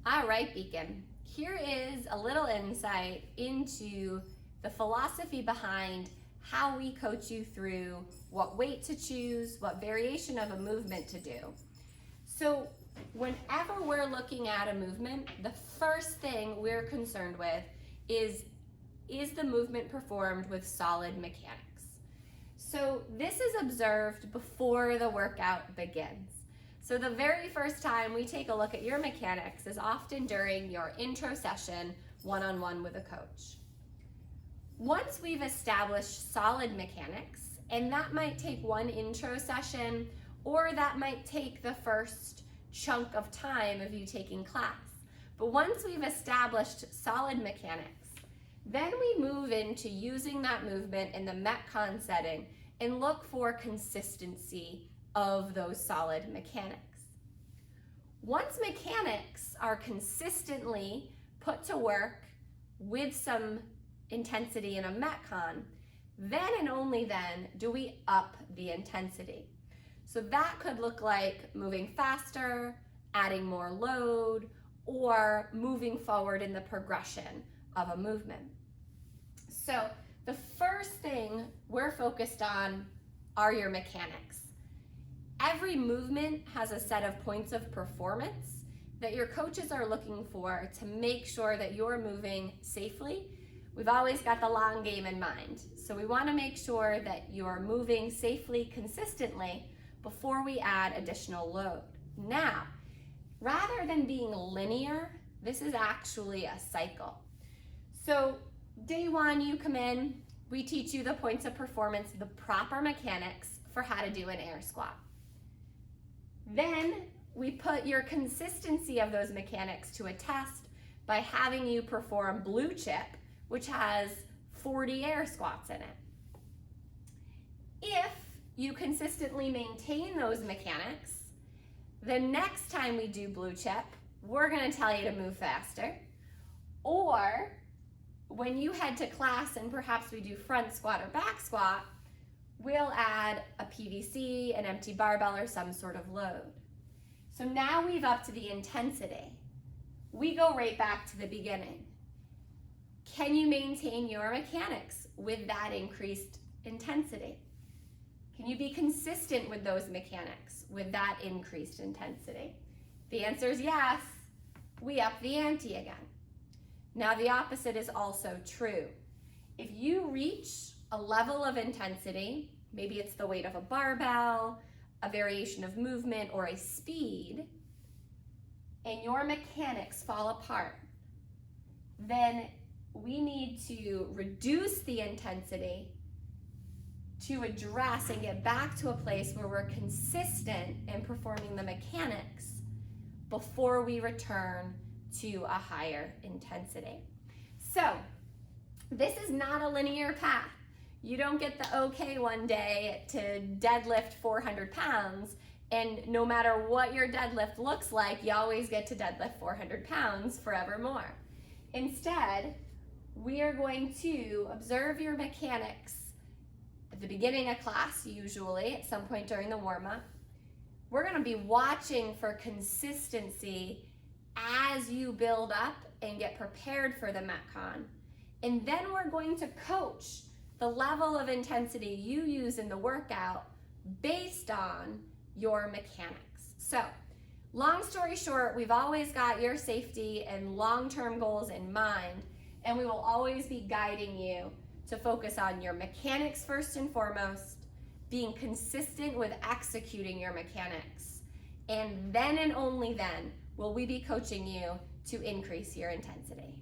All right, Beacon. Here is a little insight into the philosophy behind how we coach you through what weight to choose, what variation of a movement to do. So whenever we're looking at a movement, the first thing we're concerned with is the movement performed with solid mechanics? So this is observed before the workout begins. So the very first time we take a look at your mechanics is often during your intro session, one-on-one with a coach. Once we've established solid mechanics, and that might take one intro session, or that might take the first chunk of time of you taking class. But once we've established solid mechanics, then we move into using that movement in the Metcon setting and look for consistency of those solid mechanics. Once mechanics are consistently put to work with some intensity in a Metcon, then and only then do we up the intensity. So that could look like moving faster, adding more load, or moving forward in the progression of a movement. So the first thing we're focused on are your mechanics. Every movement has a set of points of performance that your coaches are looking for to make sure that you're moving safely. We've always got the long game in mind. So we want to make sure that you're moving safely, consistently before we add additional load. Now, rather than being linear, this is actually a cycle. So day one, you come in, we teach you the points of performance, the proper mechanics for how to do an air squat. Then we put your consistency of those mechanics to a test by having you perform blue chip, which has 40 air squats in it. If you consistently maintain those mechanics, the next time we do blue chip, we're gonna tell you to move faster. Or when you head to class and perhaps we do front squat or back squat, we'll add a PVC, an empty barbell, or some sort of load. So now we've upped the intensity. We go right back to the beginning. Can you maintain your mechanics with that increased intensity? Can you be consistent with those mechanics with that increased intensity? The answer is yes. We up the ante again. Now the opposite is also true. If you reach a level of intensity, maybe it's the weight of a barbell, a variation of movement, or a speed, and your mechanics fall apart, then we need to reduce the intensity to address and get back to a place where we're consistent in performing the mechanics before we return to a higher intensity. So this is not a linear path. You don't get the okay one day to deadlift 400 pounds, and no matter what your deadlift looks like, you always get to deadlift 400 pounds forevermore. Instead, we are going to observe your mechanics at the beginning of class, usually at some point during the warm-up. We're gonna be watching for consistency as you build up and get prepared for the Metcon. And then we're going to coach the level of intensity you use in the workout based on your mechanics. So, long story short, we've always got your safety and long-term goals in mind, and we will always be guiding you to focus on your mechanics first and foremost, being consistent with executing your mechanics, and then and only then will we be coaching you to increase your intensity.